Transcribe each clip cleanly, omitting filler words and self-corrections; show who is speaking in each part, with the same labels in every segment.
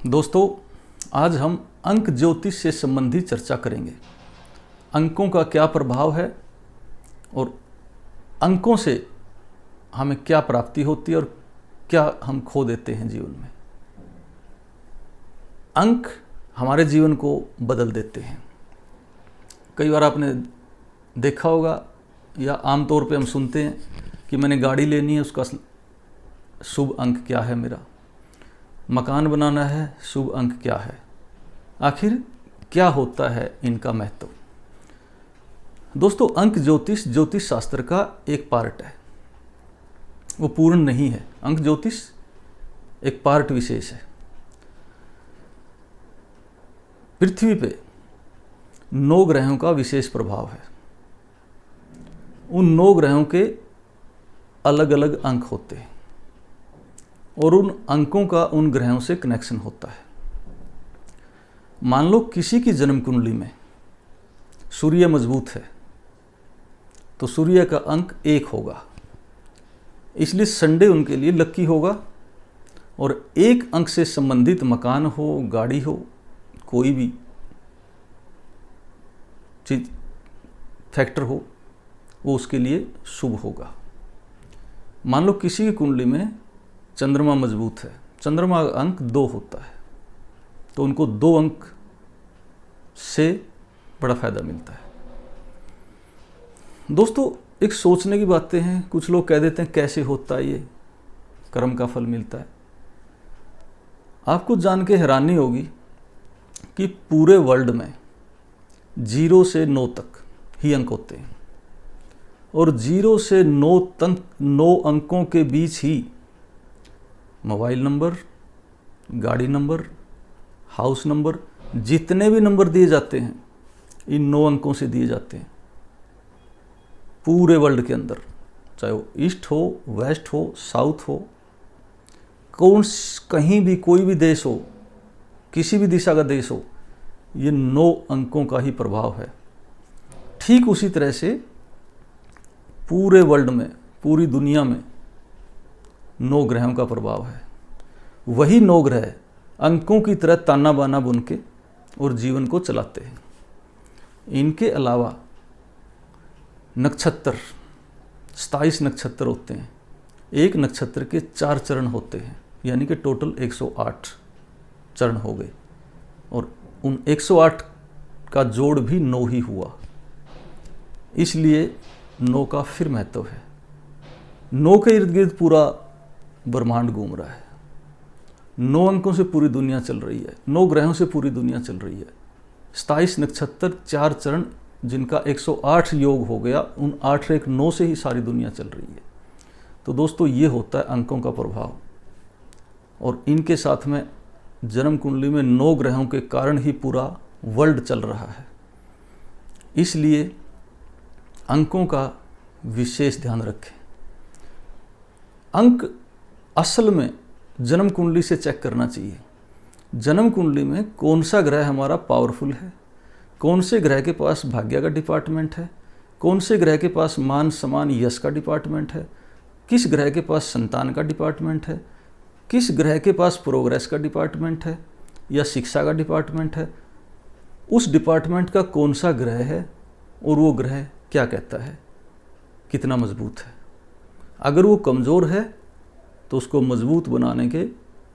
Speaker 1: दोस्तों, आज हम अंक ज्योतिष से संबंधित चर्चा करेंगे। अंकों का क्या प्रभाव है और अंकों से हमें क्या प्राप्ति होती है और क्या हम खो देते हैं जीवन में। अंक हमारे जीवन को बदल देते हैं। कई बार आपने देखा होगा या आमतौर पे हम सुनते हैं कि मैंने गाड़ी लेनी है, उसका शुभ अंक क्या है, मेरा मकान बनाना है, शुभ अंक क्या है। आखिर क्या होता है इनका महत्व। दोस्तों, अंक ज्योतिष शास्त्र का एक पार्ट है, वो पूर्ण नहीं है। अंक ज्योतिष एक पार्ट विशेष है। पृथ्वी पे 9 ग्रहों का विशेष प्रभाव है। उन 9 ग्रहों के अलग अलग अंक होते हैं और उन अंकों का उन ग्रहों से कनेक्शन होता है। मान लो किसी की जन्म कुंडली में सूर्य मजबूत है तो सूर्य का अंक 1 होगा, इसलिए संडे उनके लिए लक्की होगा। और 1 अंक से संबंधित मकान हो, गाड़ी हो, कोई भी चीज फैक्टर हो, वो उसके लिए शुभ होगा। मान लो किसी की कुंडली में चंद्रमा मजबूत है, चंद्रमा का अंक 2 होता है, तो उनको 2 अंक से बड़ा फायदा मिलता है। दोस्तों, एक सोचने की बातें हैं। कुछ लोग कह देते हैं कैसे होता है, ये कर्म का फल मिलता है। आपको जान के हैरानी होगी कि पूरे वर्ल्ड में 0 से 9 तक ही अंक होते हैं और 0 से 9 तक 9 अंकों के बीच ही मोबाइल नंबर, गाड़ी नंबर, हाउस नंबर, जितने भी नंबर दिए जाते हैं इन 9 अंकों से दिए जाते हैं पूरे वर्ल्ड के अंदर। चाहे वो ईस्ट हो, वेस्ट हो, साउथ हो, कहीं भी कोई भी देश हो, किसी भी दिशा का देश हो, ये 9 अंकों का ही प्रभाव है। ठीक उसी तरह से पूरे वर्ल्ड में, पूरी दुनिया में 9 ग्रहों का प्रभाव है। वही 9 ग्रह अंकों की तरह ताना बाना बुन के और जीवन को चलाते हैं। इनके अलावा नक्षत्र 27 नक्षत्र होते हैं। एक नक्षत्र के 4 चरण होते हैं, यानी कि टोटल 108 चरण हो गए और उन 108 का जोड़ भी 9 ही हुआ। इसलिए 9 का फिर महत्व है। 9 के इर्द गिर्द पूरा ब्रह्मांड घूम रहा है। 9 अंकों से पूरी दुनिया चल रही है, 9 ग्रहों से पूरी दुनिया चल रही है। 27 नक्षत्र, 4 चरण, जिनका 108 योग हो गया, उन 8 एक 9 से ही सारी दुनिया चल रही है। तो दोस्तों, ये होता है अंकों का प्रभाव। और इनके साथ में जन्म कुंडली में 9 ग्रहों के कारण ही पूरा वर्ल्ड चल रहा है। इसलिए अंकों का विशेष ध्यान रखें। अंक असल में जन्म कुंडली से चेक करना चाहिए। जन्म कुंडली में कौन सा ग्रह हमारा पावरफुल है, कौन से ग्रह के पास भाग्य का डिपार्टमेंट है, कौन से ग्रह के पास मान सम्मान यश का डिपार्टमेंट है, किस ग्रह के पास संतान का डिपार्टमेंट है, किस ग्रह के पास प्रोग्रेस का डिपार्टमेंट है या शिक्षा का डिपार्टमेंट है। उस डिपार्टमेंट का कौन सा ग्रह है और वो ग्रह क्या कहता है, कितना मजबूत है। अगर वो कमज़ोर है तो उसको मजबूत बनाने के,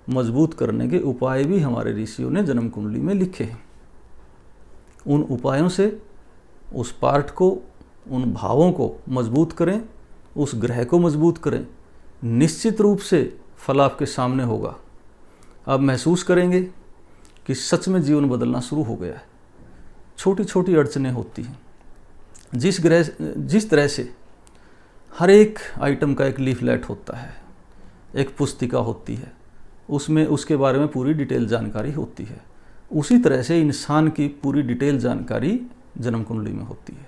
Speaker 1: मजबूत करने के उपाय भी हमारे ऋषियों ने जन्म कुंडली में लिखे हैं। उन उपायों से उस पार्ट को, उन भावों को मजबूत करें, उस ग्रह को मजबूत करें, निश्चित रूप से फल आपके सामने होगा। आप महसूस करेंगे कि सच में जीवन बदलना शुरू हो गया है। छोटी छोटी अड़चनें होती हैं। जिस तरह से हर एक आइटम का एक लीफलेट होता है, एक पुस्तिका होती है, उसमें उसके बारे में पूरी डिटेल जानकारी होती है, उसी तरह से इंसान की पूरी डिटेल जानकारी जन्म कुंडली में होती है।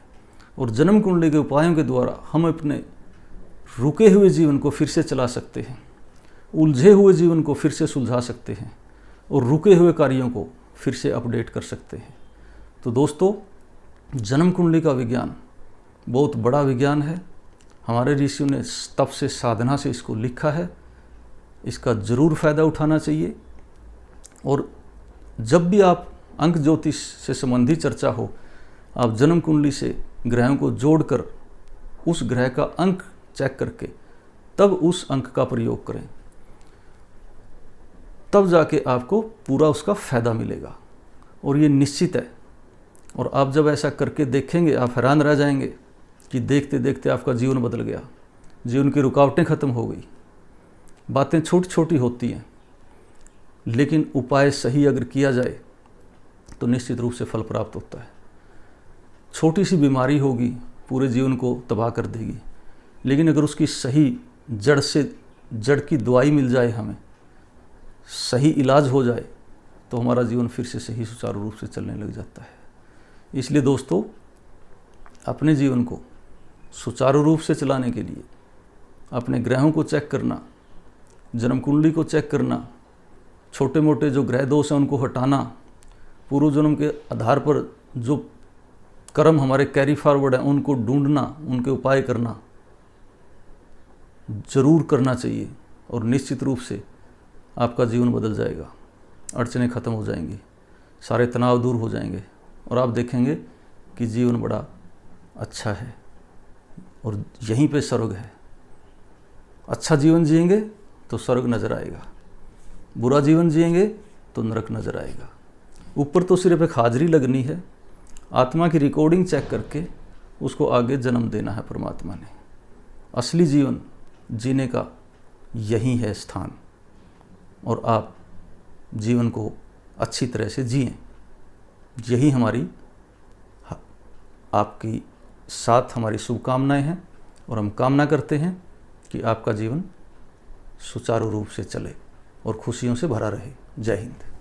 Speaker 1: और जन्म कुंडली के उपायों के द्वारा हम अपने रुके हुए जीवन को फिर से चला सकते हैं, उलझे हुए जीवन को फिर से सुलझा सकते हैं और रुके हुए कार्यों को फिर से अपडेट कर सकते हैं। तो दोस्तों, जन्म कुंडली का विज्ञान बहुत बड़ा विज्ञान है। हमारे ऋषियों ने तप से, साधना से इसको लिखा है। इसका ज़रूर फ़ायदा उठाना चाहिए और जब भी आप अंक ज्योतिष से संबंधी चर्चा हो, आप जन्म कुंडली से ग्रहों को जोड़कर उस ग्रह का अंक चेक करके तब उस अंक का प्रयोग करें, तब जाके आपको पूरा उसका फायदा मिलेगा। और ये निश्चित है। और आप जब ऐसा करके देखेंगे, आप हैरान रह जाएंगे कि देखते देखते आपका जीवन बदल गया, जीवन की रुकावटें ख़त्म हो गई। बातें छोटी छोटी होती हैं, लेकिन उपाय सही अगर किया जाए तो निश्चित रूप से फल प्राप्त होता है। छोटी सी बीमारी होगी, पूरे जीवन को तबाह कर देगी, लेकिन अगर उसकी सही जड़ की दवाई मिल जाए, हमें सही इलाज हो जाए, तो हमारा जीवन फिर से सही सुचारू रूप से चलने लग जाता है। इसलिए दोस्तों, अपने जीवन को सुचारू रूप से चलाने के लिए अपने ग्रहों को चेक करना, जन्म कुंडली को चेक करना, छोटे मोटे जो ग्रह दोष हैं उनको हटाना, पूर्व जन्म के आधार पर जो कर्म हमारे कैरी फॉरवर्ड हैं उनको ढूंढना, उनके उपाय करना जरूर करना चाहिए। और निश्चित रूप से आपका जीवन बदल जाएगा, अड़चनें ख़त्म हो जाएंगी, सारे तनाव दूर हो जाएंगे और आप देखेंगे कि जीवन बड़ा अच्छा है और यहीं पे स्वर्ग है। अच्छा जीवन जिएंगे तो स्वर्ग नज़र आएगा, बुरा जीवन जिएंगे तो नरक नज़र आएगा। ऊपर तो सिर्फ एक हाजिरी लगनी है, आत्मा की रिकॉर्डिंग चेक करके उसको आगे जन्म देना है परमात्मा ने। असली जीवन जीने का यही है स्थान, और आप जीवन को अच्छी तरह से जिएं। यही हमारी आपकी साथ हमारी शुभकामनाएं हैं, और हम कामना करते हैं कि आपका जीवन सुचारू रूप से चले और खुशियों से भरा रहे। जय हिंद।